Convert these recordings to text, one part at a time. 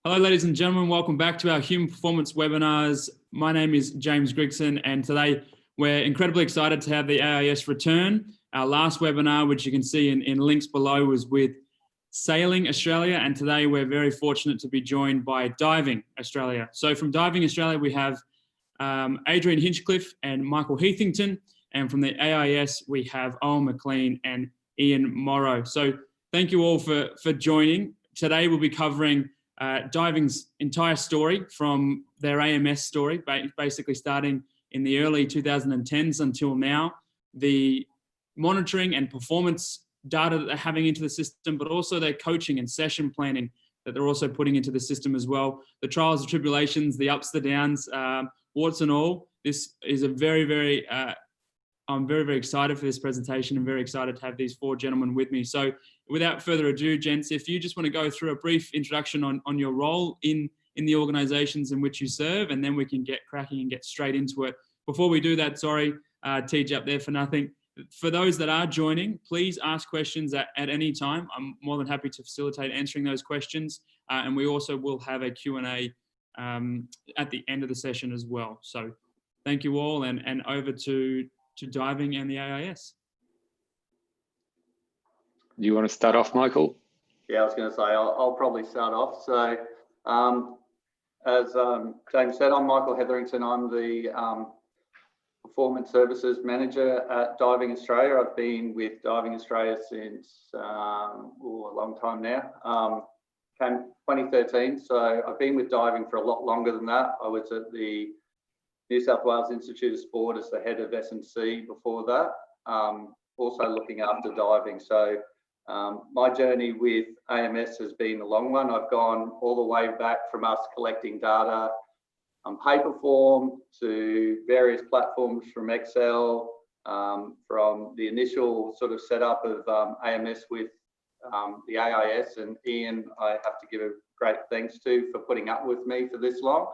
Hello, ladies and gentlemen. Welcome back to our Human Performance webinars. My name is James Grigson, and today we're incredibly excited to have the AIS return. Our last webinar, which you can see in links below, was with Sailing Australia, and today we're very fortunate to be joined by Diving Australia. So from Diving Australia, we have Adrian Hinchcliffe and Michael Heathington, and from the AIS, we have Owen McLean and Ian Morrow. So thank you all for joining. Today we'll be covering Diving's entire story from their AMS story, basically starting in the early 2010s until now, the monitoring and performance data that they're having into the system, but also their coaching and session planning that they're also putting into the system as well. The trials, the tribulations, the ups, the downs, warts and all. This is a I'm very, very excited for this presentation and very excited to have these four gentlemen with me. So without further ado, gents, if you just want to go through a brief introduction on your role in the organizations in which you serve, and then we can get cracking and get straight into it. Before we do that, sorry, TJ up there for nothing. For those that are joining, please ask questions at any time. I'm more than happy to facilitate answering those questions. And we also will have a Q&A at the end of the session as well. So thank you all, and over to Diving and the AIS. Do you want to start off, Michael? Yeah, I was going to say, I'll probably start off. So as James said, I'm Michael Hetherington. I'm the Performance Services Manager at Diving Australia. I've been with Diving Australia since a long time now. Came 2013, so I've been with Diving for a lot longer than that. I was at the New South Wales Institute of Sport as the head of S&C before that, also looking after diving. So my journey with AMS has been a long one. I've gone all the way back from us collecting data on paper form to various platforms from Excel, from the initial sort of setup of AMS with the AIS, and Ian, I have to give a great thanks to for putting up with me for this long.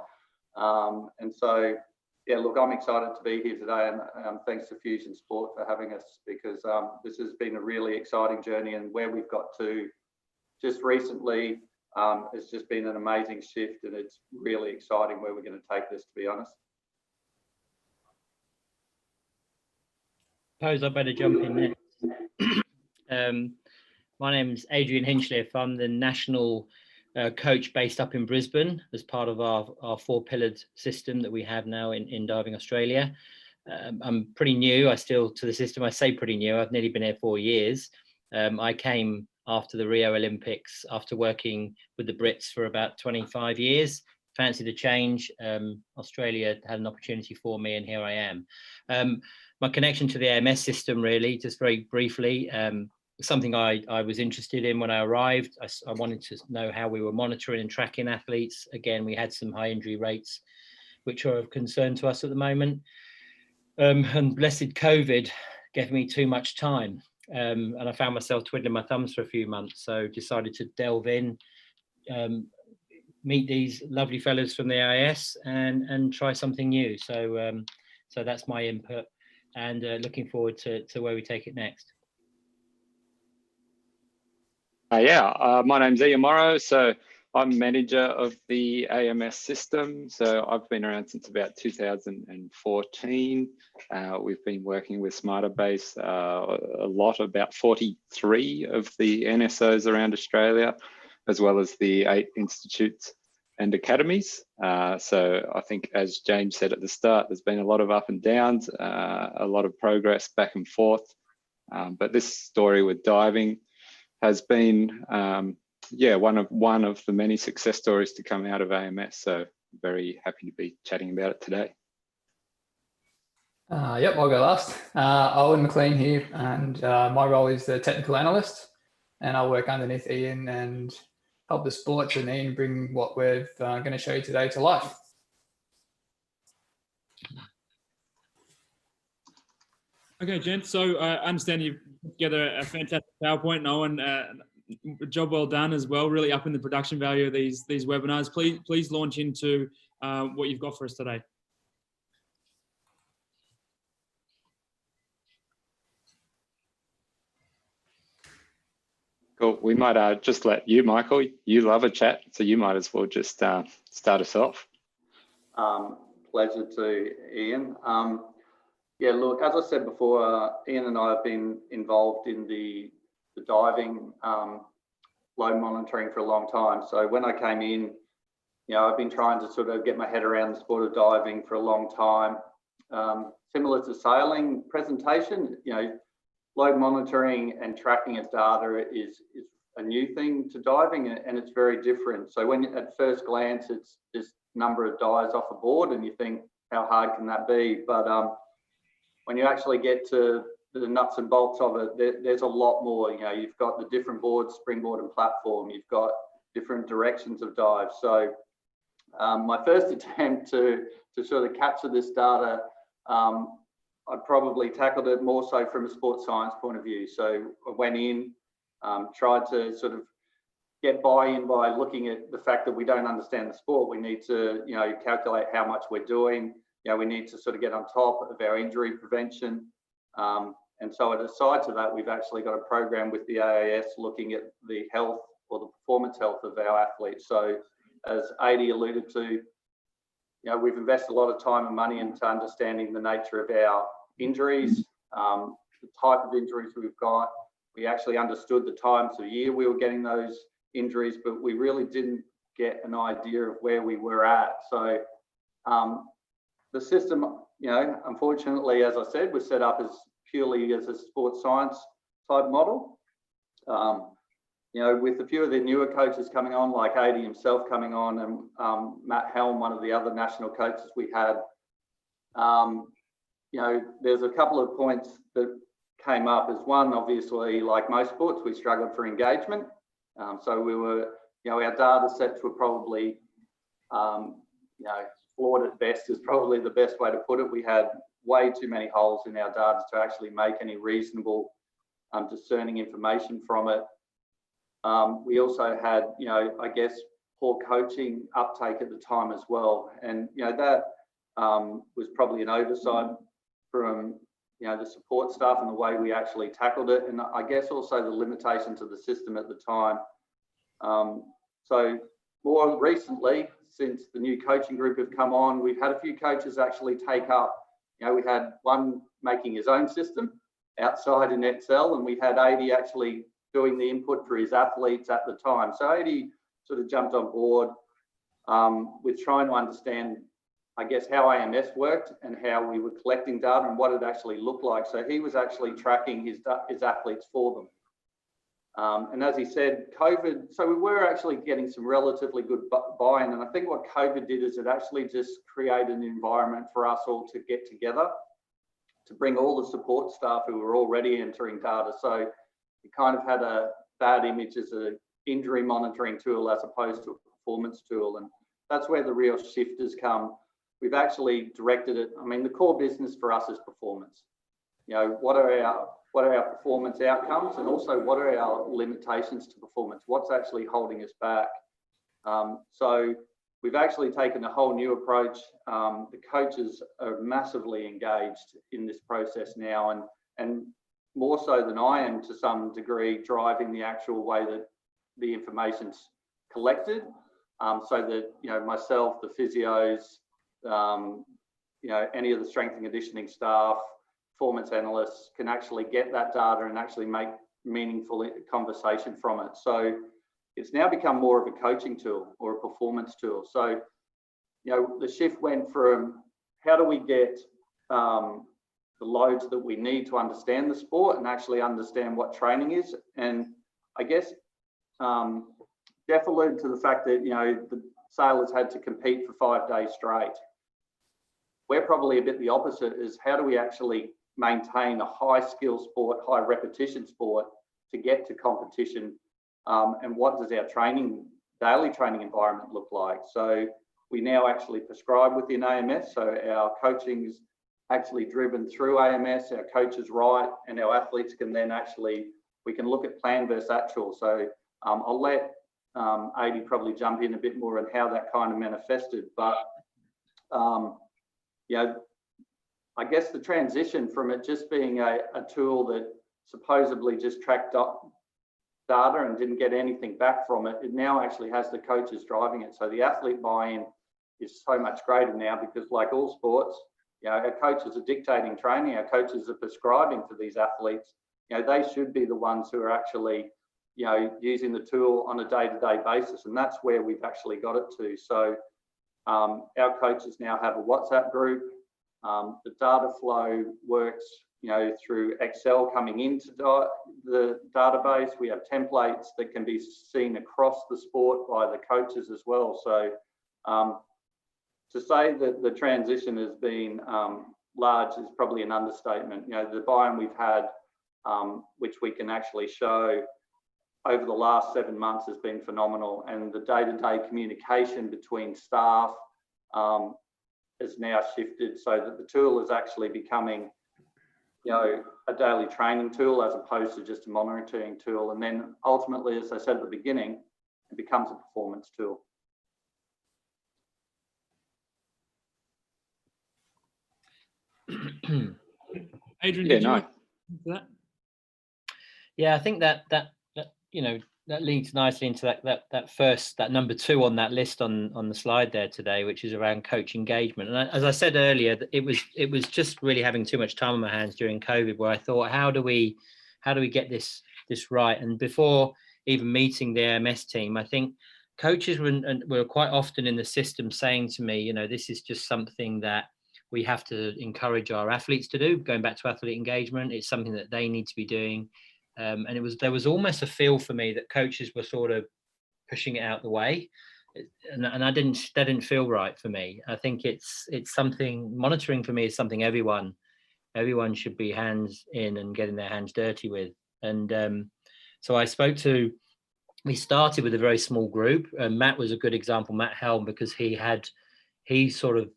And so, yeah, look, I'm excited to be here today, and thanks to Fusion Sport for having us, because this has been a really exciting journey, and where we've got to just recently, it's just been an amazing shift, and it's really exciting where we're going to take this, to be honest. Suppose I better jump in next. My name's Adrian Hinchcliffe. I'm the national coach based up in Brisbane as part of our four-pillared system that we have now in Diving Australia. I'm pretty new to the system. I say pretty new. I've nearly been here 4 years. I came after the Rio Olympics, after working with the Brits for about 25 years. Fancied a change. Australia had an opportunity for me, and here I am. My connection to the AMS system, really, just very briefly, something I was interested in when I arrived. I wanted to know how we were monitoring and tracking athletes. Again, we had some high injury rates, which are of concern to us at the moment. And blessed COVID gave me too much time. And I found myself twiddling my thumbs for a few months. So decided to delve in, meet these lovely fellows from the AIS and try something new. So so that's my input, and looking forward to where we take it next. My name's Ian Morrow. So I'm manager of the AMS system. So I've been around since about 2014. We've been working with Smartabase a lot, about 43 of the NSOs around Australia, as well as the 8 institutes and academies. So I think, as James said at the start, there's been a lot of up and downs, a lot of progress back and forth. But this story with diving has been, one of the many success stories to come out of AMS. So very happy to be chatting about it today. Yep, I'll go last. Owen McLean here, and my role is the technical analyst, and I'll work underneath Ian and help the sports and Ian bring what we're going to show you today to life. Okay, gents. So I understand you've put together a fantastic PowerPoint, and Owen, job well done as well. Really upping the production value of these webinars. Please launch into what you've got for us today. Cool. We might just let you, Michael, you love a chat, so you might as well just start us off. Pleasure to Ian. Yeah, look, as I said before, Ian and I have been involved in the diving load monitoring for a long time. So when I came in, I've been trying to sort of get my head around the sport of diving for a long time. Similar to sailing presentation, load monitoring and tracking of data is a new thing to diving, and it's very different. So when at first glance, it's this number of dives off a board and you think, how hard can that be? But when you actually get to the nuts and bolts of it, there's a lot more. You've got the different boards, springboard and platform. You've got different directions of dive. So my first attempt to sort of capture this data, I probably tackled it more so from a sports science point of view. So I went in, tried to sort of get buy-in by looking at the fact that we don't understand the sport. We need to, calculate how much we're doing. We need to sort of get on top of our injury prevention. And so aside to that, we've actually got a program with the AIS looking at the health or the performance health of our athletes. So as Adi alluded to, we've invested a lot of time and money into understanding the nature of our injuries, the type of injuries we've got. We actually understood the times of year we were getting those injuries, but we really didn't get an idea of where we were at. So the system, unfortunately, as I said, was set up as purely as a sports science type model. With a few of the newer coaches coming on, like Adi himself coming on, and Matt Helm, one of the other national coaches we had, there's a couple of points that came up. As one, obviously, like most sports, we struggled for engagement. So we were, our data sets were probably, flawed at best is probably the best way to put it. We had way too many holes in our data to actually make any reasonable discerning information from it. We also had, I guess, poor coaching uptake at the time as well. And, that was probably an oversight from, the support staff and the way we actually tackled it. And I guess also the limitations of the system at the time. So more recently, since the new coaching group have come on, we've had a few coaches actually take up, we had one making his own system outside in Excel, and we had Adi actually doing the input for his athletes at the time. So Adi sort of jumped on board with trying to understand, I guess, how AMS worked and how we were collecting data and what it actually looked like. So he was actually tracking his athletes for them. And as he said, COVID, so we were actually getting some relatively good buy-in. And I think what COVID did is it actually just created an environment for us all to get together, to bring all the support staff who were already entering data. So it kind of had a bad image as an injury monitoring tool as opposed to a performance tool. And that's where the real shift has come. We've actually directed it. I mean, the core business for us is performance. What are our performance outcomes, and also what are our limitations to performance? What's actually holding us back? So we've actually taken a whole new approach. The coaches are massively engaged in this process now, and more so than I am to some degree, driving the actual way that the information's collected, so that myself, the physios, any of the strength and conditioning staff, performance analysts can actually get that data and actually make meaningful conversation from it. So it's now become more of a coaching tool or a performance tool. So, the shift went from how do we get the loads that we need to understand the sport and actually understand what training is. And I guess Jeff alluded to the fact that, the sailors had to compete for 5 days straight. We're probably a bit the opposite, is how do we actually maintain a high skill sport, high repetition sport to get to competition, and what does our daily training environment look like? So we now actually prescribe within AMS, so our coaching is actually driven through AMS, our coaches write, and our athletes can then we can look at plan versus actual. So I'll let Adi probably jump in a bit more on how that kind of manifested, but I guess the transition from it just being a tool that supposedly just tracked data and didn't get anything back from it, it now actually has the coaches driving it. So the athlete buy-in is so much greater now, because like all sports, you know, our coaches are dictating training, our coaches are prescribing for these athletes. You know, they should be the ones who are actually, you know, using the tool on a day-to-day basis, and that's where we've actually got it to. So our coaches now have a WhatsApp group. The data flow works, you know, through Excel coming into the database. We have templates that can be seen across the sport by the coaches as well. So to say that the transition has been large is probably an understatement. You know, the buy-in we've had, which we can actually show over the last 7 months, has been phenomenal. And the day-to-day communication between staff has now shifted so that the tool is actually becoming, you know, a daily training tool as opposed to just a monitoring tool. And then ultimately, as I said at the beginning, it becomes a performance tool. Adrian, Yeah, did you no. want to answer that? Yeah, I think that you know, that leads nicely into that number 2 on that list on the slide there today, which is around coach engagement. And as I said earlier, it was just really having too much time on my hands during COVID, where I thought, how do we get this right? And before even meeting the AMS team, I think coaches were quite often in the system saying to me, you know, this is just something that we have to encourage our athletes to do. Going back to athlete engagement, it's something that they need to be doing. And there was almost a feel for me that coaches were sort of pushing it out the way, and that didn't feel right for me. I think it's something, monitoring for me is something everyone should be hands in and getting their hands dirty with. And so we started with a very small group. Matt was a good example, Matt Helm, because he sort of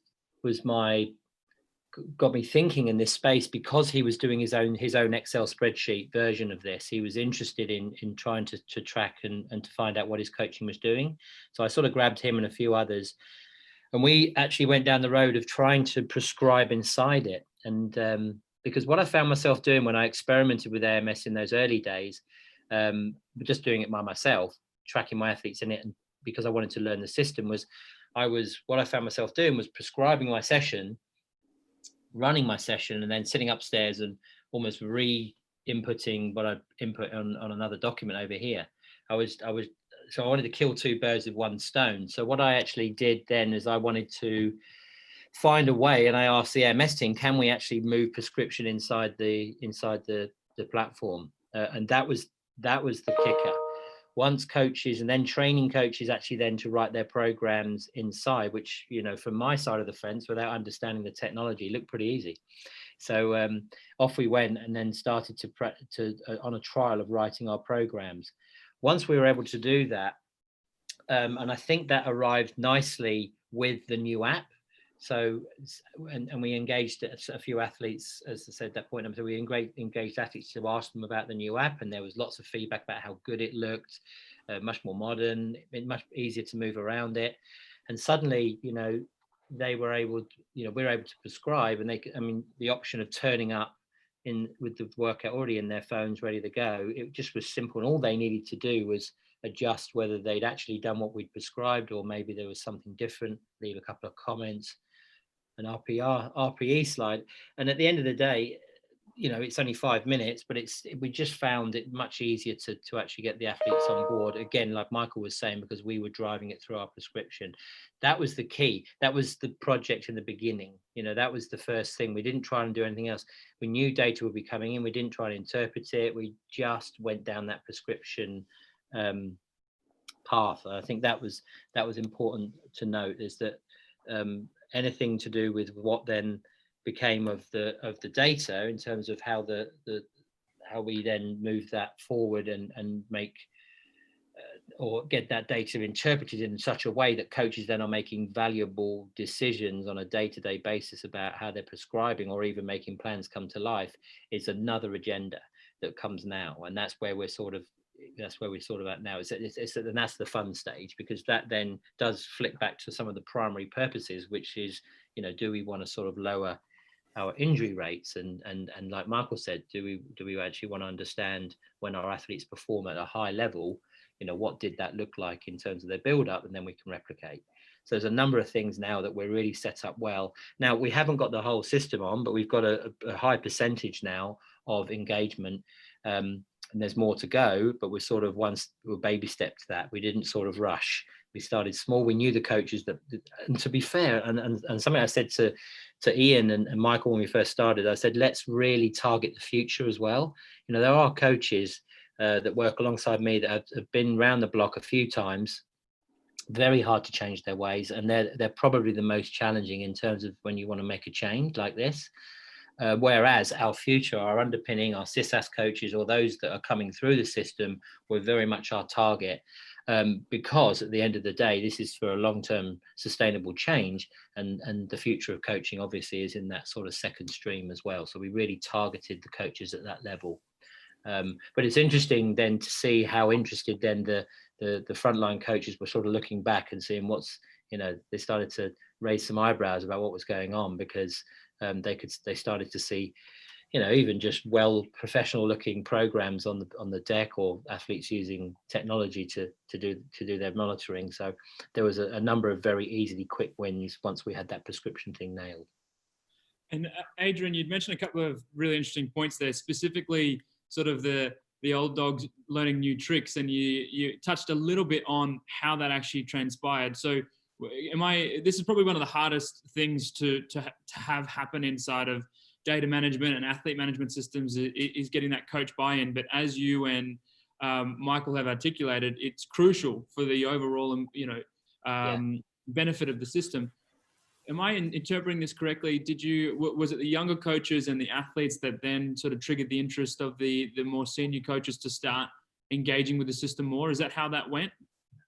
got me thinking in this space, because he was doing his own Excel spreadsheet version of this. He was interested in trying to track and to find out what his coaching was doing. So I sort of grabbed him and a few others, and we actually went down the road of trying to prescribe inside it. And because what I found myself doing when I experimented with AMS in those early days, just doing it by myself, tracking my athletes in it, and because I wanted to learn the system, what I found myself doing was prescribing my session, running my session, and then sitting upstairs and almost re-inputting what I input on another document over here. So I wanted to kill 2 birds with 1 stone. So what I actually did then is I wanted to find a way, and I asked the AMS team, can we actually move prescription inside the platform? And that was the kicker. Once coaches and then training coaches actually then to write their programs inside, which, you know, from my side of the fence, without understanding the technology, looked pretty easy. So off we went, and then started to on a trial of writing our programs. Once we were able to do that, and I think that arrived nicely with the new app. So, and we engaged a few athletes, as I said at that point. So we engaged athletes to ask them about the new app, and there was lots of feedback about how good it looked, much more modern, much easier to move around it. And suddenly, you know, we were able to prescribe, and the option of turning up with the workout already in their phones, ready to go. It just was simple, and all they needed to do was adjust whether they'd actually done what we'd prescribed, or maybe there was something different, leave a couple of comments, an RPE slide. And at the end of the day, you know, it's only 5 minutes, but we just found it much easier to actually get the athletes on board. Again, like Michael was saying, because we were driving it through our prescription. That was the key. That was the project in the beginning. You know, that was the first thing. We didn't try and do anything else. We knew data would be coming in. We didn't try to interpret it. We just went down that prescription path. I think that was important to note, is that anything to do with what then became of the data in terms of how how we then move that forward and make or get that data interpreted in such a way that coaches then are making valuable decisions on a day-to-day basis about how they're prescribing, or even making plans come to life, is another agenda that comes now. And that's where we're sort of at now. And that's the fun stage, because that then does flick back to some of the primary purposes, which is, you know, do we want to sort of lower injury rates, and like Michael said, do we actually want to understand when our athletes perform at a high level, what did that look like in terms of their build up, and then we can replicate. So there's a number of things now that we're really set up well. Now, we haven't got the whole system on, but we've got a high percentage now of engagement, and there's more to go, but we're baby stepped that. We didn't sort of rush. We started small. We knew the coaches and to be fair, and something I said to Ian and Michael when we first started, I said, let's really target the future as well. There are coaches that work alongside me that have been around the block a few times, very hard to change their ways, and they're probably the most challenging in terms of when you want to make a change like this. Whereas our future, our underpinning, our CISAS coaches, or those that are coming through the system, were very much our target, because at the end of the day, this is for a long-term sustainable change, and the future of coaching obviously is in that sort of second stream as well. So we really targeted the coaches at that level. But it's interesting then to see how interested then the frontline coaches were sort of looking back and seeing they started to raise some eyebrows about what was going on, because they started to see, even just professional looking programs on the deck, or athletes using technology to do their monitoring. So there was a number of very easily quick wins once we had that prescription thing nailed. And Adrian, you'd mentioned a couple of really interesting points there, specifically sort of the old dogs learning new tricks, and you touched a little bit on how that actually transpired. So this is probably one of the hardest things to have happen inside of data management and athlete management systems is getting that coach buy-in. But as you and Michael have articulated, it's crucial for the overall, benefit of the system. Am I interpreting this correctly? Was it the younger coaches and the athletes that then sort of triggered the interest of the more senior coaches to start engaging with the system more? Is that how that went?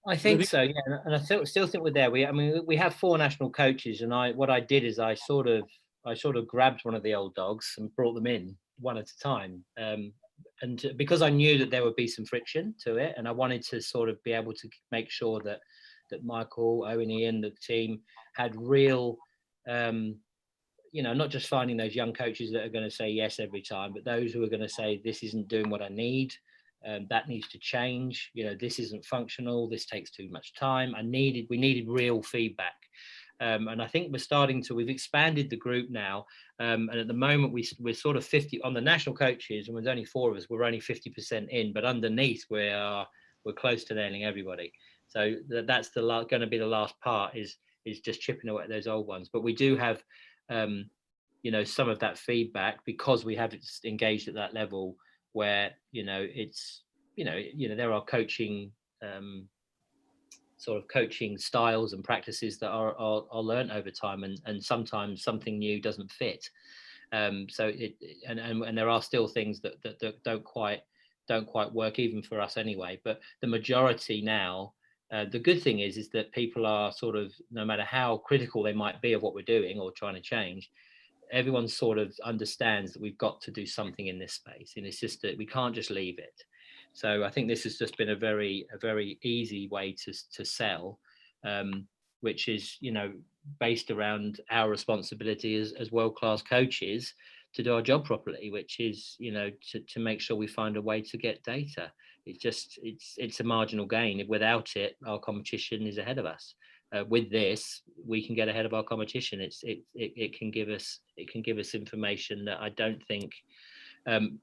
I think so, yeah. And I still think we're there. We have 4 national coaches, and what I did is I sort of grabbed one of the old dogs and brought them in one at a time. And because I knew that there would be some friction to it, and I wanted to sort of be able to make sure that Michael, Owen, Ian, the team had real, not just finding those young coaches that are going to say yes every time, but those who are going to say, this isn't doing what I need. That needs to change. This isn't functional. This takes too much time. We needed real feedback. And I think we've expanded the group now. And at the moment we're sort of 50 on the national coaches, and there's only 4 of us, we're only 50% in, but underneath we're close to nailing everybody. So that's going to be the last part is just chipping away at those old ones. But we do have, some of that feedback, because we have engaged at that level where, there are coaching, sort of coaching styles and practices that are learned over time, and sometimes something new doesn't fit. And there are still things that don't quite work even for us anyway. But the majority now, the good thing is that people are sort of, no matter how critical they might be of what we're doing or trying to change, everyone sort of understands that we've got to do something in this space, and it's just that we can't just leave it. So I think this has just been a very easy way to sell, which is, based around our responsibility as world-class coaches to do our job properly, which is, to make sure we find a way to get data. It's a marginal gain. Without it, our competition is ahead of us. With this, we can get ahead of our competition. It can give us information that I don't think,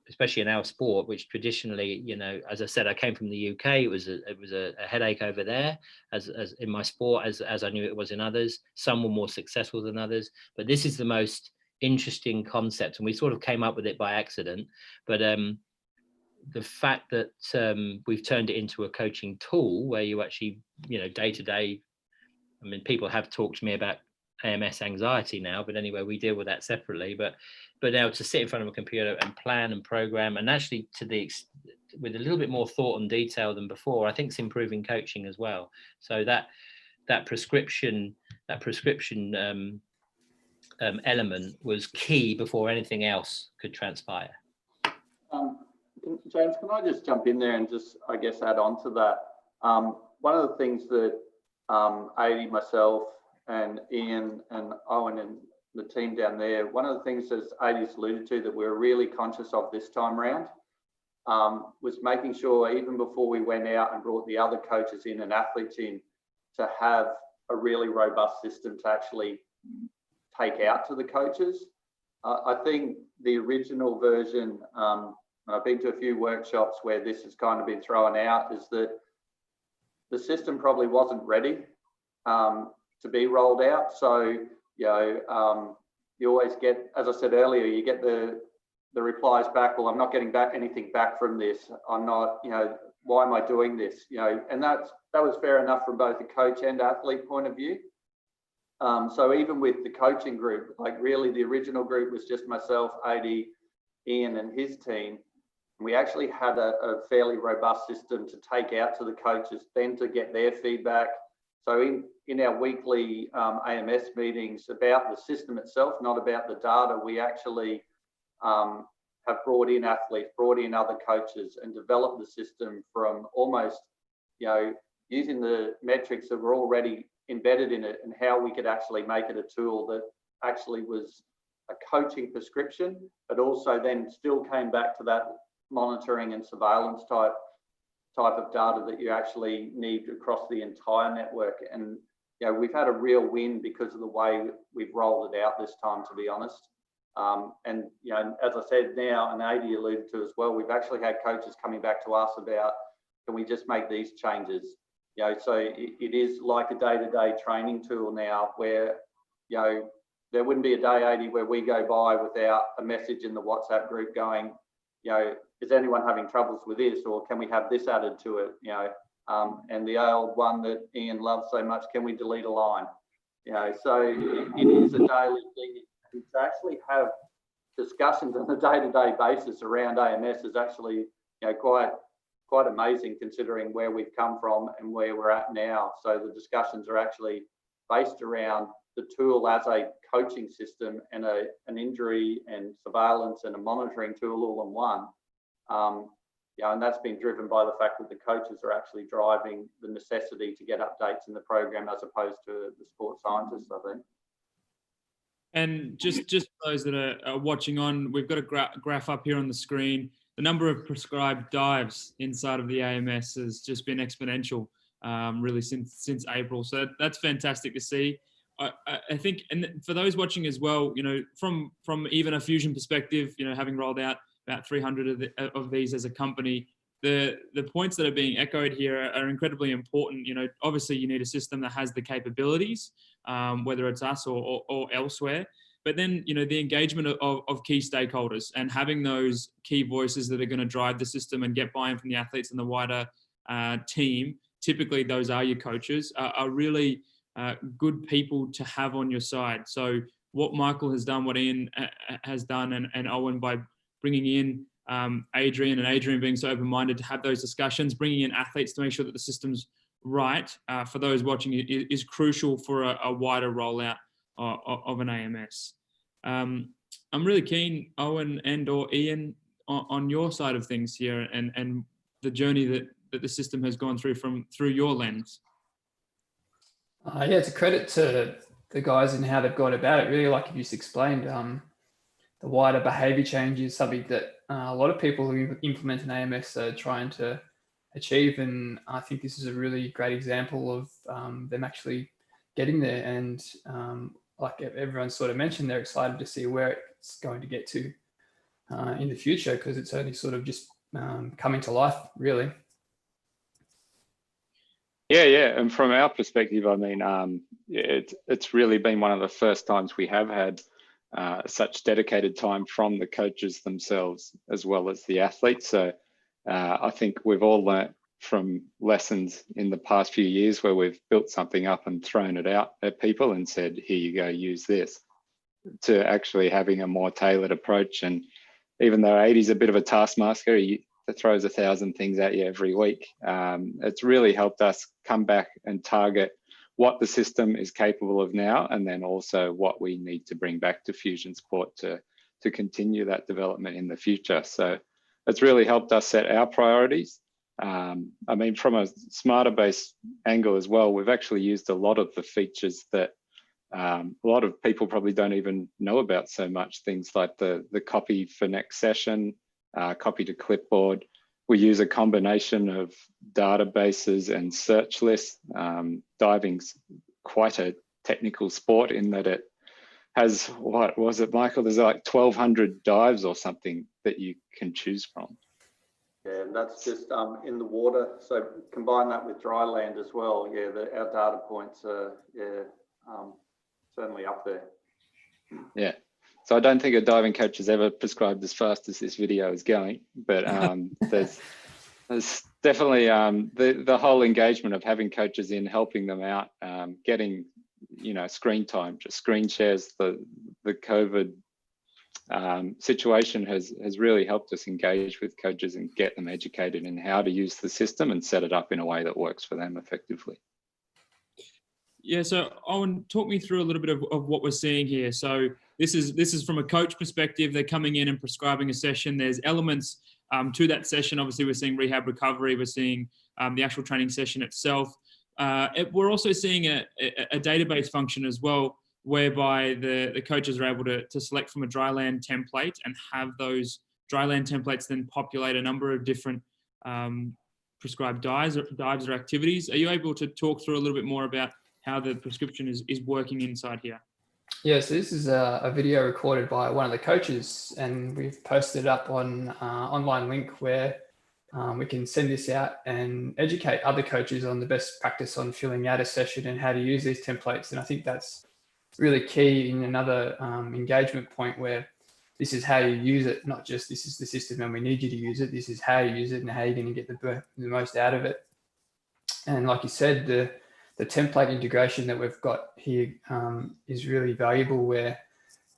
especially in our sport, which traditionally, as I said, I came from the UK. It was a headache over there, as in my sport, as I knew it was in others. Some were more successful than others, but this is the most interesting concept, and we sort of came up with it by accident. But the fact that we've turned it into a coaching tool where you actually, day to day. I mean, people have talked to me about AMS anxiety now, but anyway, we deal with that separately. But now to sit in front of a computer and plan and program, and actually with a little bit more thought and detail than before, I think it's improving coaching as well. So that prescription element was key before anything else could transpire. James, can I just jump in there and just, I guess, add on to that? One of the things that Adi, myself, and Ian and Owen and the team down there, one of the things, as AIS alluded to, that we're really conscious of this time around was making sure, even before we went out and brought the other coaches in and athletes in, to have a really robust system to actually take out to the coaches. I think the original version, I've been to a few workshops where this has kind of been thrown out, is that the system probably wasn't ready to be rolled out. So, you know, you always get, as I said earlier, you get the replies back, well, I'm not getting back anything back from this. I'm not, you know, why am I doing this? You know, and that was fair enough from both a coach and athlete point of view. So even with the coaching group, like really the original group was just myself, AD, Ian and his team. We actually had a fairly robust system to take out to the coaches, then to get their feedback. So in our weekly AMS meetings about the system itself, not about the data, we actually have brought in athletes, brought in other coaches and developed the system from almost, you know, using the metrics that were already embedded in it and how we could actually make it a tool that actually was a coaching prescription, but also then still came back to that monitoring and surveillance type of data that you actually need across the entire network. And you know, we've had a real win because of the way we've rolled it out this time, to be honest. And you know, as I said now, and AD alluded to as well, we've actually had coaches coming back to us about, can we just make these changes? You know, so it is like a day-to-day training tool now, where you know, there wouldn't be a day, AD, where we go by without a message in the WhatsApp group going, you know, is anyone having troubles with this, or can we have this added to it? You know, and the old one that Ian loves so much, can we delete a line? You know, so it is a daily thing. To actually have discussions on a day-to-day basis around AMS is actually, you know, quite amazing considering where we've come from and where we're at now. So the discussions are actually based around the tool as a coaching system and an injury and surveillance and a monitoring tool all in one. Yeah, and that's been driven by the fact that the coaches are actually driving the necessity to get updates in the program as opposed to the sports scientists, I think. And just for those that are watching on, we've got a graph up here on the screen. The number of prescribed dives inside of the AMS has just been exponential, really since April. So that's fantastic to see. I think, and for those watching as well, you know, from even a Fusion perspective, you know, having rolled out about 300 of these as a company, the points that are being echoed here are incredibly important. You know, obviously you need a system that has the capabilities, whether it's us or elsewhere. But then, you know, the engagement of key stakeholders and having those key voices that are going to drive the system and get buy-in from the athletes and the wider team, typically those are your coaches, are really good people to have on your side. So what Michael has done, what Ian has done, and Owen by bringing in Adrian, and Adrian being so open-minded to have those discussions, bringing in athletes to make sure that the system's right for those watching is crucial for a wider rollout of an AMS. I'm really keen, Owen and or Ian, on your side of things here and the journey that the system has gone through your lens. Yeah, it's a credit to the guys and how they've gone about it. Really, like you just explained, the wider behaviour change is something that a lot of people who implement an AMS are trying to achieve, and I think this is a really great example of them actually getting there. And like everyone sort of mentioned, they're excited to see where it's going to get to in the future, because it's only sort of just coming to life, really. Yeah, and from our perspective, I mean, it's really been one of the first times we have had such dedicated time from the coaches themselves as well as the athletes. So I think we've all learnt from lessons in the past few years where we've built something up and thrown it out at people and said, here you go, use this, to actually having a more tailored approach. And even though 80's a bit of a taskmaster, he throws 1,000 things at you every week. It's really helped us come back and target what the system is capable of now, and then also what we need to bring back to Fusion Sport to continue that development in the future. So it's really helped us set our priorities. I mean, from a Smartabase angle as well, we've actually used a lot of the features that a lot of people probably don't even know about so much things like the copy for next session, copy to clipboard. We use a combination of databases and search lists. Diving's quite a technical sport in that it has, what was it, Michael? There's like 1,200 dives or something that you can choose from. Yeah, and that's just in the water. So combine that with dry land as well. Yeah, our data points are certainly up there. Yeah. So I don't think a diving coach has ever prescribed as fast as this video is going, but there's definitely the whole engagement of having coaches in, helping them out, getting, screen time, just screen shares. The COVID situation has really helped us engage with coaches and get them educated in how to use the system and set it up in a way that works for them effectively. Yeah, so Owen, talk me through a little bit of what we're seeing here. So this is from a coach perspective. They're coming in and prescribing a session. There's elements to that session. Obviously, we're seeing rehab recovery. We're seeing the actual training session itself. We're also seeing a database function as well, whereby the coaches are able to select from a dryland template and have those dryland templates then populate a number of different prescribed dives or activities. Are you able to talk through a little bit more about how the prescription is working inside here? Yeah, so this is a video recorded by one of the coaches, and we've posted it up on online link where we can send this out and educate other coaches on the best practice on filling out a session and how to use these templates. And I think that's really key in another engagement point, where this is how you use it, not just this is the system and we need you to use it. This is how you use it and how you're going to get the most out of it. And like you said, the template integration that we've got here is really valuable, where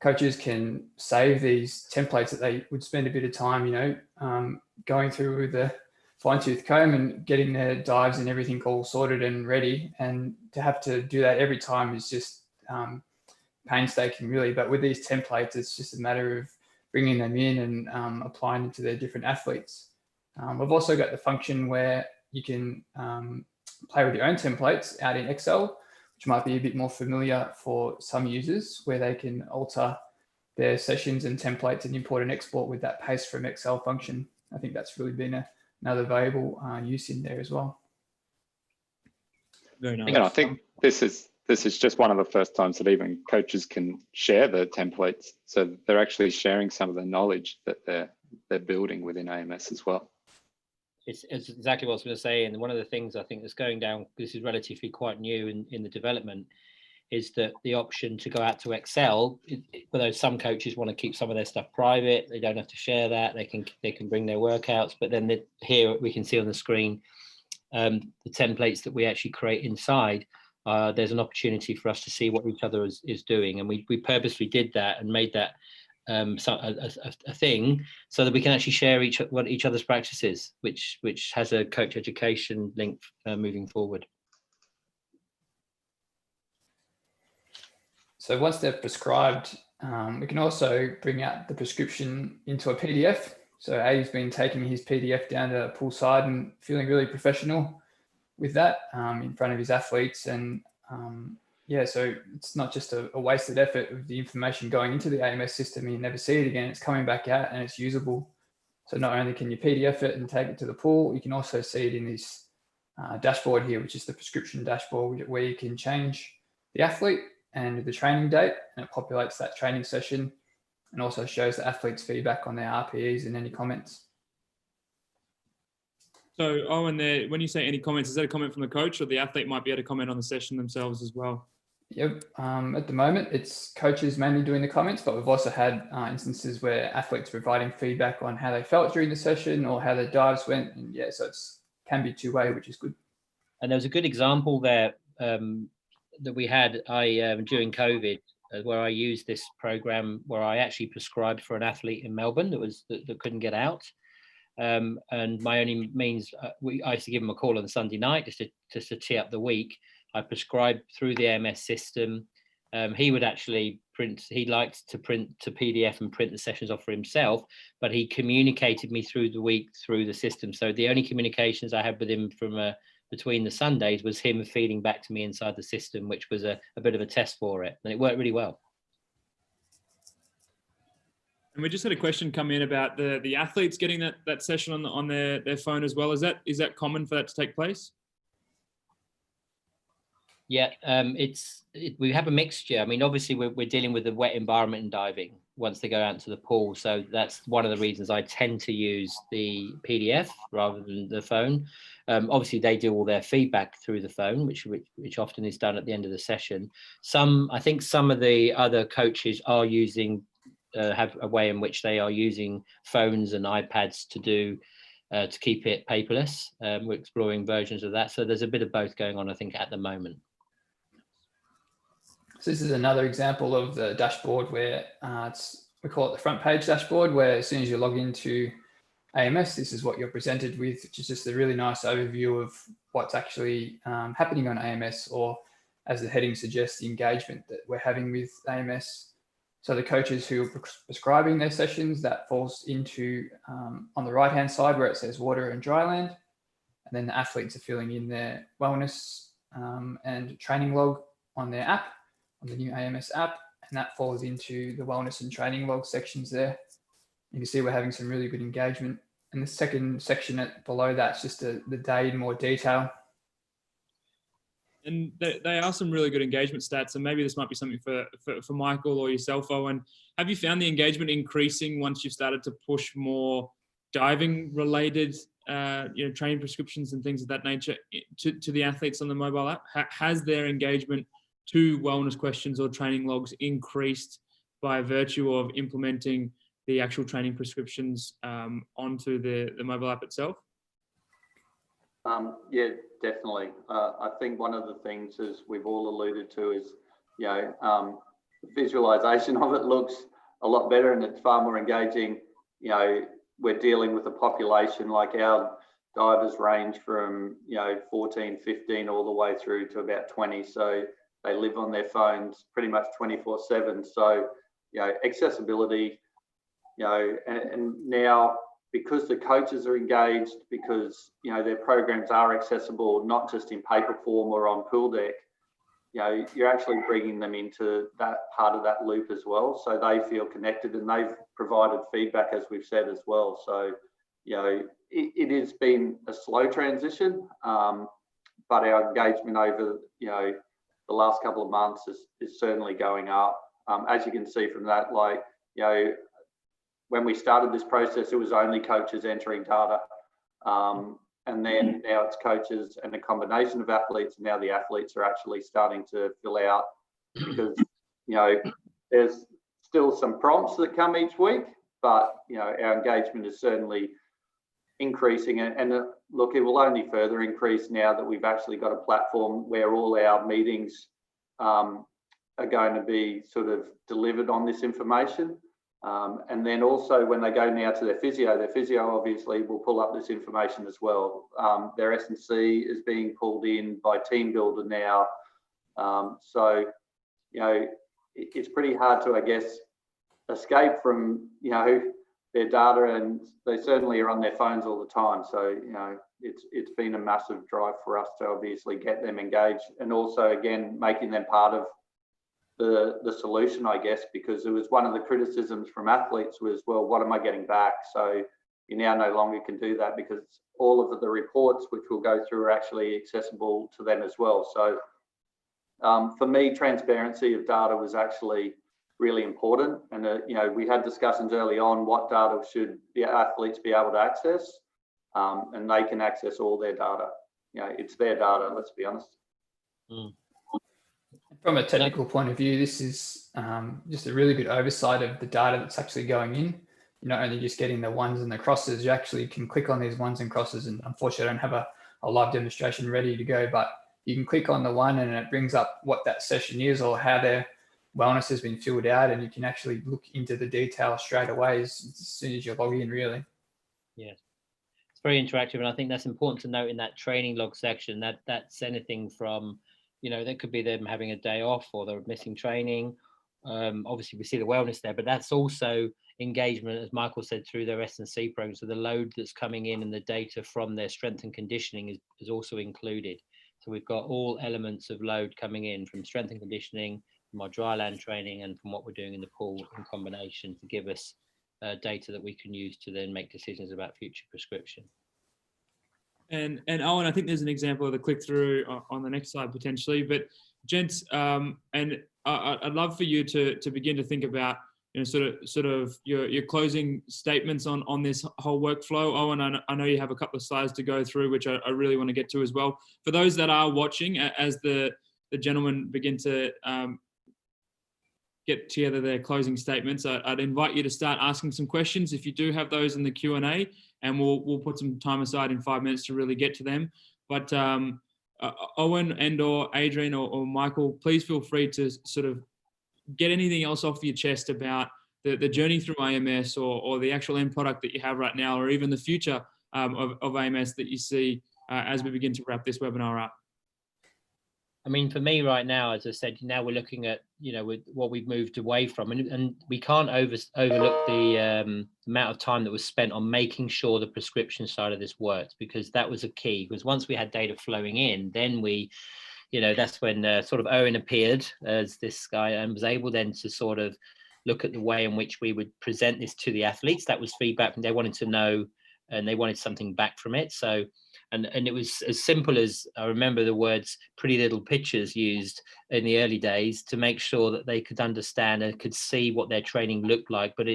coaches can save these templates that they would spend a bit of time, going through with the fine-tooth comb and getting their dives and everything all sorted and ready. And to have to do that every time is just painstaking, really. But with these templates, it's just a matter of bringing them in and applying them to their different athletes. We've also got the function where you can play with your own templates out in Excel, which might be a bit more familiar for some users, where they can alter their sessions and templates and import and export with that paste from Excel function. I think that's really been another valuable use in there as well. Very nice. Yeah, I think this is just one of the first times that even coaches can share the templates. So they're actually sharing some of the knowledge that they're building within AMS as well. It's exactly what I was going to say. And one of the things I think that's going down, this is relatively quite new in the development, is that the option to go out to Excel, although some coaches want to keep some of their stuff private, they don't have to share that. They can bring their workouts, but then here we can see on the screen the templates that we actually create inside. There's an opportunity for us to see what each other is doing, and we purposely did that and made that a thing so that we can actually share what each other's practices, which has a coach education link moving forward. So once they're prescribed, we can also bring out the prescription into a PDF. So A's been taking his PDF down to poolside and feeling really professional with that in front of his athletes. And so it's not just a wasted effort of the information going into the AMS system and you never see it again. It's coming back out and it's usable. So not only can you PDF it and take it to the pool, you can also see it in this dashboard here, which is the prescription dashboard, where you can change the athlete and the training date, and it populates that training session and also shows the athlete's feedback on their RPEs and any comments. So, Owen, when you say any comments, is that a comment from the coach, or the athlete might be able to comment on the session themselves as well? Yep. At the moment, it's coaches mainly doing the comments, but we've also had instances where athletes providing feedback on how they felt during the session or how their dives went. And yeah, so it can be two-way, which is good. And there was a good example there that we had during COVID, where I used this program where I actually prescribed for an athlete in Melbourne that couldn't get out. And my only means, I used to give him a call on Sunday night just to tee up the week. I prescribed through the AMS system. He would actually he liked to print to PDF and print the sessions off for himself, but he communicated me through the week through the system. So the only communications I had with him from the between the Sundays was him feeding back to me inside the system, which was a bit of a test for it, and it worked really well. And we just had a question come in about the athletes getting that session on their phone as well. Is that common for that to take place? Yeah, we have a mixture. I mean, obviously we're dealing with the wet environment in diving once they go out into the pool. So that's one of the reasons I tend to use the PDF rather than the phone. Obviously they do all their feedback through the phone, which often is done at the end of the session. I think some of the other coaches are using have a way in which they are using phones and iPads to keep it paperless. We're exploring versions of that. So there's a bit of both going on, I think, at the moment. So this is another example of the dashboard where we call it the front page dashboard, where as soon as you log into AMS, this is what you're presented with, which is just a really nice overview of what's actually happening on AMS, or as the heading suggests, the engagement that we're having with AMS. So the coaches who are prescribing their sessions, that falls into on the right-hand side where it says water and dry land. And then the athletes are filling in their wellness and training log on their app, on the new AMS app. And that falls into the wellness and training log sections there. You can see we're having some really good engagement. And the second section below that's just the day in more detail. And they are some really good engagement stats, and maybe this might be something for Michael or yourself, Owen. Have you found the engagement increasing once you've started to push more diving-related, training prescriptions and things of that nature to the athletes on the mobile app? Has their engagement to wellness questions or training logs increased by virtue of implementing the actual training prescriptions onto the mobile app itself? Yeah, definitely. I think one of the things, as we've all alluded to, is visualization of it looks a lot better and it's far more engaging. We're dealing with a population, like our divers range from 14, 15 all the way through to about 20. So they live on their phones pretty much 24/7. So accessibility, and now, because the coaches are engaged, because their programs are accessible, not just in paper form or on pool deck, you're actually bringing them into that part of that loop as well, so they feel connected, and they've provided feedback, as we've said as well. So it has been a slow transition, but our engagement over the last couple of months is certainly going up. As you can see from that, when we started this process, it was only coaches entering data. And then now it's coaches and a combination of athletes. And now the athletes are actually starting to fill out, because, there's still some prompts that come each week, but, our engagement is certainly increasing. And look, it will only further increase now that we've actually got a platform where all our meetings are going to be sort of delivered on this information. And then also when they go now to their physio obviously will pull up this information as well. Their S&C is being pulled in by Team Builder now. So, it's pretty hard to, I guess, escape from, their data, and they certainly are on their phones all the time. So, it's been a massive drive for us to obviously get them engaged, and also, again, making them part of the solution, I guess, because it was one of the criticisms from athletes was, well, what am I getting back? So you now no longer can do that, because all of the reports which we'll go through are actually accessible to them as well. So for me, transparency of data was actually really important. And, we had discussions early on, what data should the athletes be able to access? And they can access all their data. It's their data, let's be honest. Mm. From a technical point of view, this is just a really good oversight of the data that's actually going in. You're not only just getting the ones and the crosses, you actually can click on these ones and crosses. And unfortunately, I don't have a live demonstration ready to go, but you can click on the one and it brings up what that session is or how their wellness has been filled out. And you can actually look into the detail straight away as soon as you log in, really. Yes. It's very interactive. And I think that's important to note in that training log section, that's anything from, that could be them having a day off, or they're missing training, obviously we see the wellness there, but that's also engagement, as Michael said, through their S&C program. So the load that's coming in and the data from their strength and conditioning is also included. So we've got all elements of load coming in from strength and conditioning, from our dry land training, and from what we're doing in the pool in combination to give us data that we can use to then make decisions about future prescription. And Owen, I think there's an example of the click through on the next slide potentially, but gents, and I'd love for you to begin to think about, sort of your closing statements on this whole workflow. Owen, I know you have a couple of slides to go through, which I really want to get to as well. For those that are watching, as the gentlemen begin to get together their closing statements, I'd invite you to start asking some questions if you do have those in the Q&A, and we'll put some time aside in 5 minutes to really get to them. But Owen and or Adrian or Michael, please feel free to sort of get anything else off your chest about the journey through AMS or the actual end product that you have right now, or even the future of AMS that you see as we begin to wrap this webinar up. I mean, for me right now, as I said, now we're looking at, with what we've moved away from, and we can't overlook the amount of time that was spent on making sure the prescription side of this worked, because that was a key. Because once we had data flowing in, then we, that's when sort of Owen appeared as this guy and was able then to sort of look at the way in which we would present this to the athletes. That was feedback, and they wanted to know, and they wanted something back from it. So, and it was as simple as, I remember the words pretty little pictures used in the early days to make sure that they could understand and could see what their training looked like, but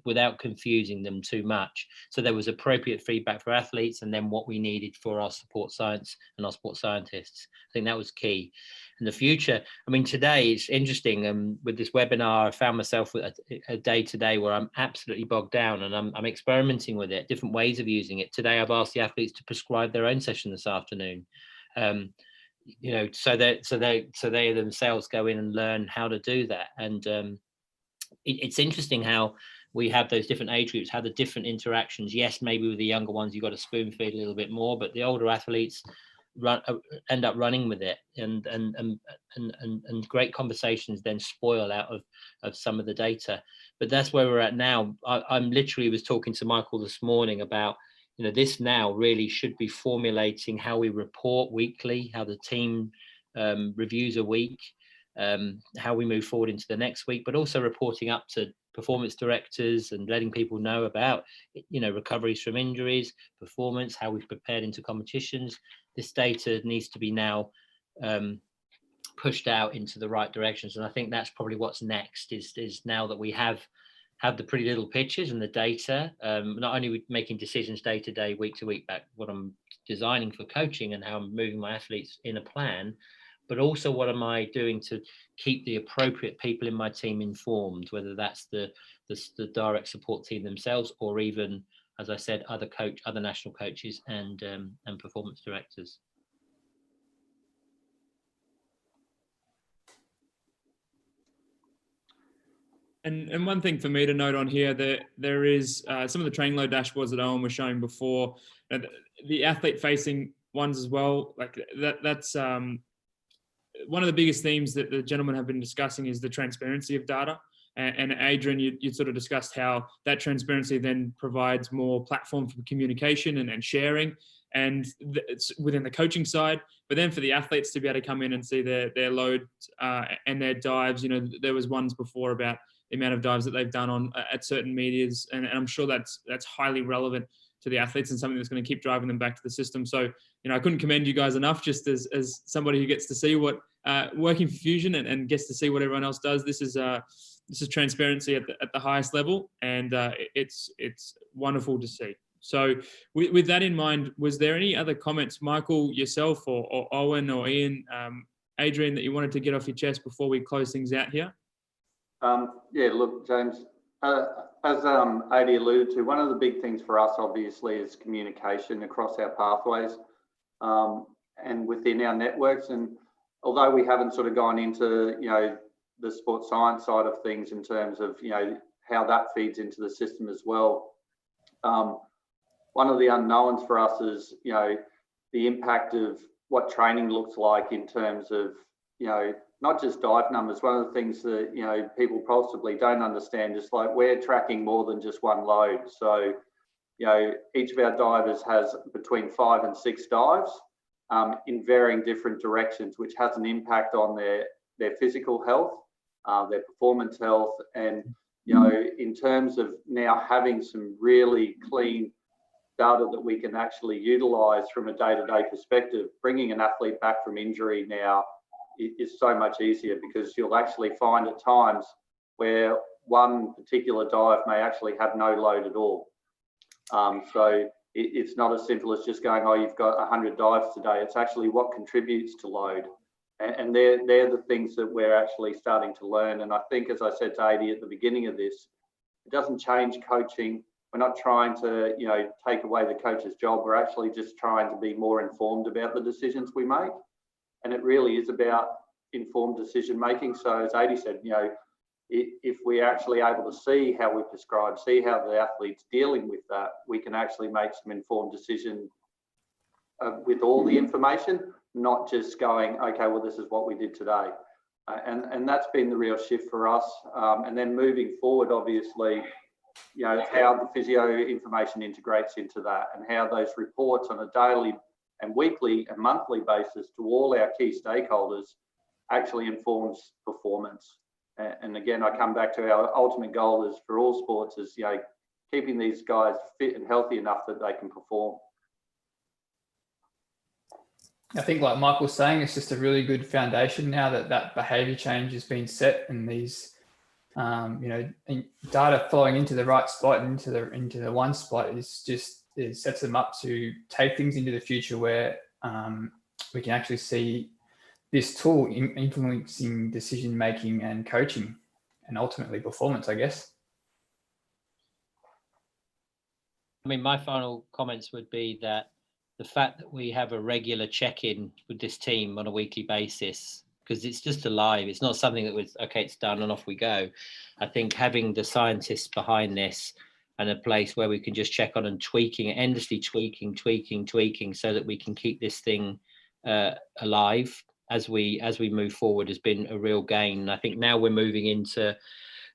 without confusing them too much. So there was appropriate feedback for athletes, and then what we needed for our support science and our sports scientists. I think that was key. In the future, I mean, today it's interesting. With this webinar, I found myself with a day today where I'm absolutely bogged down, and I'm experimenting with it, different ways of using it. Today, I've asked the athletes to prescribe their own session this afternoon, so they themselves go in and learn how to do that. And it's interesting how we have those different age groups, how the different interactions. Yes, maybe with the younger ones, you've got to spoon feed a little bit more, but the older athletes end up running with it, and great conversations then spoil out of some of the data. But that's where we're at now. I'm literally was talking to Michael this morning about, this now really should be formulating how we report weekly, how the team reviews a week, how we move forward into the next week, but also reporting up to performance directors and letting people know about, recoveries from injuries, performance, how we've prepared into competitions. This data needs to be now pushed out into the right directions. And I think that's probably what's next is now that we have the pretty little pictures and the data, not only we making decisions day to day, week to week, back what I'm designing for coaching and how I'm moving my athletes in a plan, but also what am I doing to keep the appropriate people in my team informed, whether that's the direct support team themselves, or even, as I said, other national coaches and performance directors. And one thing for me to note on here, that there is some of the training load dashboards that Owen was showing before, the athlete facing ones as well. Like that's one of the biggest themes that the gentlemen have been discussing is the transparency of data. And Adrian, you sort of discussed how that transparency then provides more platform for communication and sharing, and it's within the coaching side. But then for the athletes to be able to come in and see their load and their dives, there was ones before about the amount of dives that they've done at certain medias, and I'm sure that's highly relevant to the athletes and something that's going to keep driving them back to the system. So, I couldn't commend you guys enough, just as somebody who gets to see what working for Fusion and gets to see what everyone else does. This is transparency at the highest level, and it's wonderful to see. So with that in mind, was there any other comments, Michael, yourself, or Owen, or Ian, Adrian, that you wanted to get off your chest before we close things out here? Yeah, look, James, as Adi alluded to, one of the big things for us, obviously, is communication across our pathways and within our networks. And although we haven't sort of gone into, the sports science side of things in terms of, how that feeds into the system as well, one of the unknowns for us is, the impact of what training looks like in terms of, not just dive numbers. One of the things that, you know, people possibly don't understand is like we're tracking more than just one load. So, you know, each of our divers has between 5 and 6 dives in varying different directions, which has an impact on their physical health, their performance health, and, you know, in terms of now having some really clean data that we can actually utilize from a day-to-day perspective, bringing an athlete back from injury now is so much easier, because you'll actually find at times where one particular dive may actually have no load at all. So it's not as simple as just going, oh, you've got 100 dives today. It's actually what contributes to load. And they're the things that we're actually starting to learn. And I think, as I said to Adi at the beginning of this, it doesn't change coaching. We're not trying to, you know, take away the coach's job. We're actually just trying to be more informed about the decisions we make. And it really is about informed decision making. So as Adi said, you know, if we're actually able to see how we prescribe, see how the athlete's dealing with that, we can actually make some informed decision with all the information, not just going, okay, well, this is what we did today. And that's been the real shift for us. And then moving forward, obviously, you know, how the physio information integrates into that, and how those reports on a daily and weekly and monthly basis to all our key stakeholders actually informs performance. And again, I come back to our ultimate goal is for all sports is, you know, keeping these guys fit and healthy enough that they can perform. I think, like Michael's saying, it's just a really good foundation now that behavior change has been set, and these, you know, data flowing into the right spot and into the one spot is just, it sets them up to take things into the future where we can actually see this tool influencing decision making and coaching, and ultimately performance, I guess. I mean, my final comments would be that the fact that we have a regular check-in with this team on a weekly basis, because it's just alive. It's not something that was, okay, it's done and off we go. I think having the scientists behind this and a place where we can just check on and tweaking, endlessly tweaking, so that we can keep this thing alive as we move forward has been a real gain. And I think now we're moving into,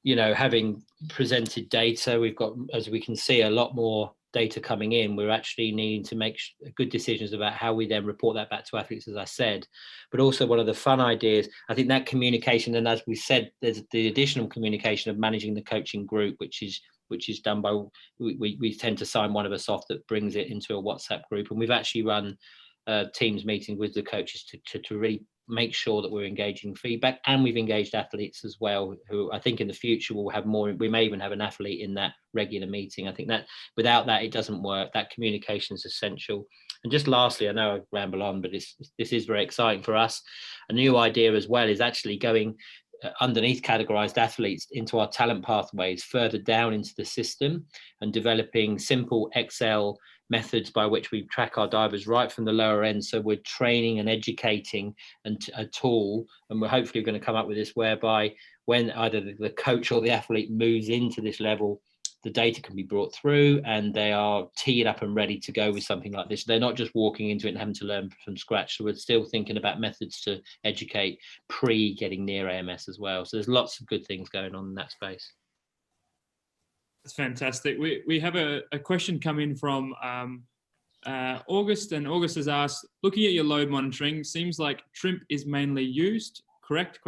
you know, having presented data, we've got, as we can see, a lot more data coming in. We're actually needing to make good decisions about how we then report that back to athletes, as I said. But also one of the fun ideas, I think that communication, and as we said, there's the additional communication of managing the coaching group, which is done by, we tend to sign one of us off that brings it into a WhatsApp group. And we've actually run Teams meetings with the coaches to really make sure that we're engaging feedback, and we've engaged athletes as well, who I think in the future will have more. We may even have an athlete in that regular meeting. I think that without that, it doesn't work. That communication is essential. And just lastly, I know I ramble on, but this is very exciting for us. A new idea as well is actually going underneath categorized athletes into our talent pathways, further down into the system, and developing simple Excel methods by which we track our divers right from the lower end. So we're training and educating a tool, and we're hopefully going to come up with this whereby when either the coach or the athlete moves into this level, the data can be brought through and they are teed up and ready to go with something like this. They're not just walking into it and having to learn from scratch. So we're still thinking about methods to educate pre getting near AMS as well. So there's lots of good things going on in that space. That's fantastic. We have a question come in from August, and August has asked, looking at your load monitoring, seems like TRIMP is mainly used, correct? ?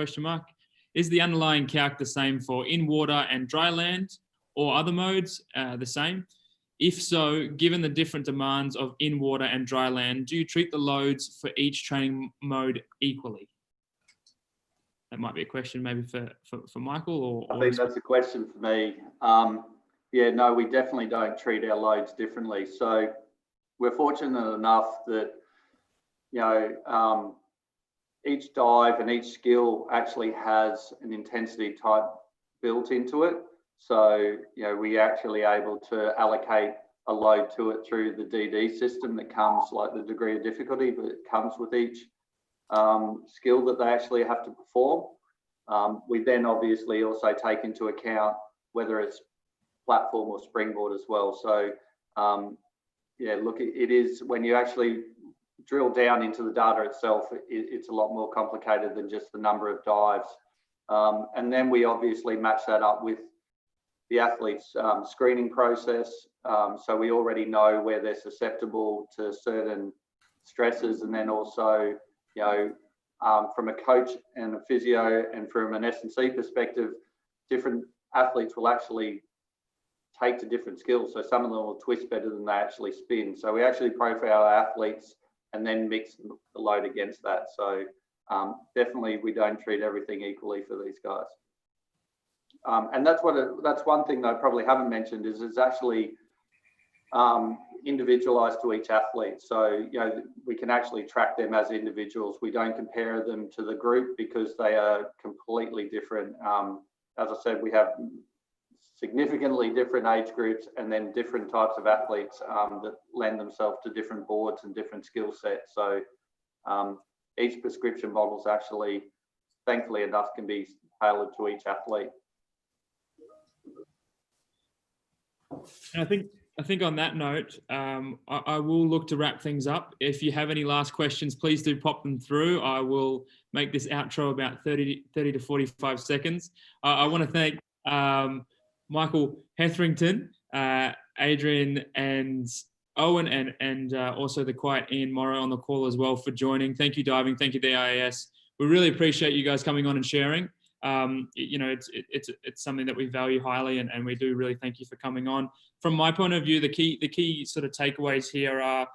Is the underlying calc the same for in water and dry land, or other modes the same? If so, given the different demands of in water and dry land, do you treat the loads for each training mode equally? That might be a question maybe for Michael, or I think that's a question for me. Yeah, no, we definitely don't treat our loads differently. So we're fortunate enough that, you know, each dive and each skill actually has an intensity type built into it. So, you know, we actually able to allocate a load to it through the DD system that comes, like the degree of difficulty, but it comes with each skill that they actually have to perform. We then obviously also take into account whether it's platform or springboard as well. So yeah, look, it is when you actually drill down into the data itself, it's a lot more complicated than just the number of dives. And then we obviously match that up with the athlete's screening process. So we already know where they're susceptible to certain stresses, and then also, from a coach and a physio and from an S&C perspective, different athletes will actually take to different skills. So some of them will twist better than they actually spin. So we actually profile our athletes and then mix the load against that. So definitely we don't treat everything equally for these guys. And that's one thing that I probably haven't mentioned is it's actually individualized to each athlete. So, we can actually track them as individuals. We don't compare them to the group because they are completely different. As I said, we have significantly different age groups and then different types of athletes that lend themselves to different boards and different skill sets. So each prescription model is actually, thankfully enough, can be tailored to each athlete. And I think on that note, I will look to wrap things up. If you have any last questions, please do pop them through. I will make this outro about 30 to 45 seconds. I want to thank Michael Hetherington, Adrian and Owen, and also the quiet Ian Morrow on the call as well for joining. Thank you, Diving. Thank you, the AIS. We really appreciate you guys coming on and sharing. It's something that we value highly, and we do really thank you for coming on. From my point of view, the key sort of takeaways here are,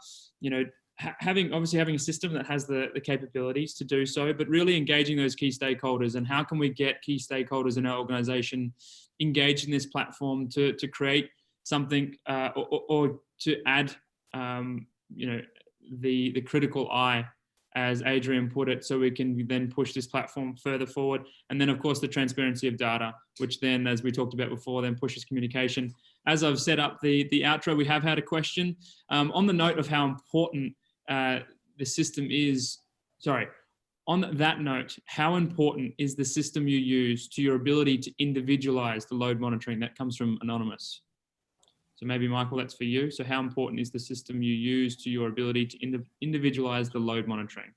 having a system that has the capabilities to do so, but really engaging those key stakeholders. And how can we get key stakeholders in our organization engaged in this platform to create something or to add, the critical eye, as Adrian put it, so we can then push this platform further forward. And then, of course, the transparency of data, which then, as we talked about before, then pushes communication. As I've set up the outro, we have had a question on the note of how important the system is. On that note, how important is the system you use to your ability to individualize the load monitoring? That comes from Anonymous. So maybe, Michael, that's for you. So how important is the system you use to your ability to individualize the load monitoring?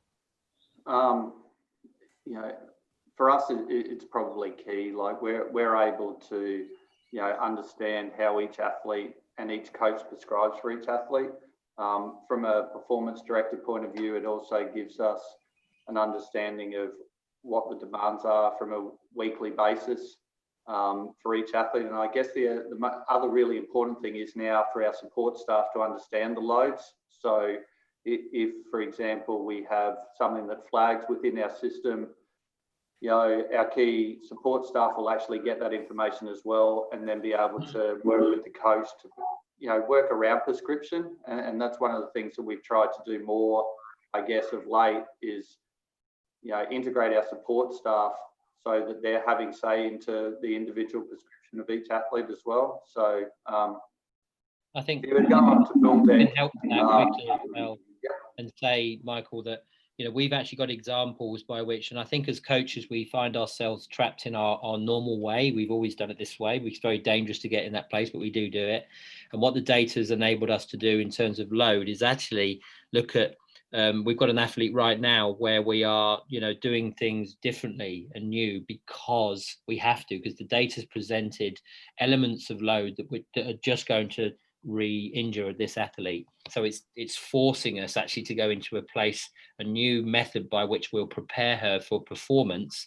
For us, it's probably key. Like we're able to, understand how each athlete and each coach prescribes for each athlete. From a performance directive point of view, it also gives us an understanding of what the demands are from a weekly basis for each athlete. And I guess the other really important thing is now for our support staff to understand the loads. So if, for example, we have something that flags within our system, our key support staff will actually get that information as well, and then be able to work with the coach to, work around prescription. And that's one of the things that we've tried to do more, I guess, of late is, integrate our support staff so that they're having say into the individual prescription of each athlete as well. So I think you would go up to Bill can help that quickly as well, and say, Michael, that we've actually got examples by which, and I think as coaches we find ourselves trapped in our normal way. We've always done it this way. It's very dangerous to get in that place, but we do it. And what the data has enabled us to do in terms of load is actually look at, we've got an athlete right now where we are, doing things differently and new because we have to, because the data's presented elements of load that are just going to re-injure this athlete. So it's forcing us actually to go into a new method by which we'll prepare her for performance,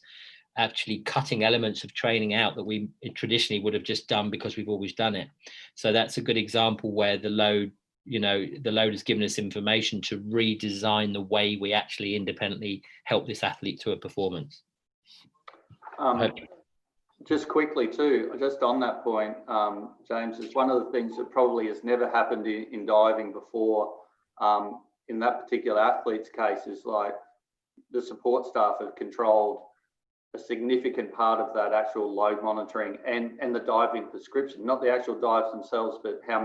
actually cutting elements of training out that we traditionally would have just done because we've always done it. So that's a good example where the load has given us information to redesign the way we actually independently help this athlete to a performance. Just quickly too, just on that point, James, is one of the things that probably has never happened in diving before, in that particular athlete's case, is like the support staff have controlled a significant part of that actual load monitoring and the diving prescription, not the actual dives themselves, but how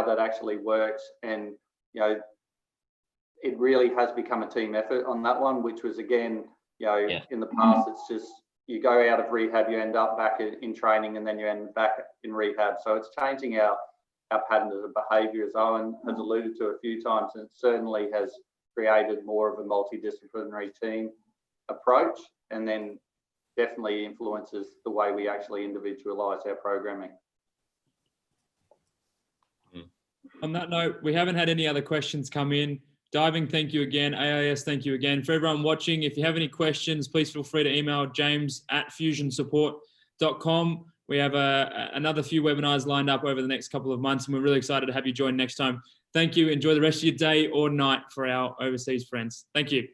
that actually works. And, it really has become a team effort on that one, which was, again, in the past, it's just, you go out of rehab, you end up back in training, and then you end back in rehab. So it's changing our pattern of behaviour, as Owen has alluded to a few times, and it certainly has created more of a multidisciplinary team approach, and then definitely influences the way we actually individualise our programming. On that note, we haven't had any other questions come in. Diving, thank you again. AIS, thank you again. For everyone watching, if you have any questions, please feel free to email james@fusionsupport.com. We have another few webinars lined up over the next couple of months, and we're really excited to have you join next time. Thank you. Enjoy the rest of your day or night for our overseas friends. Thank you.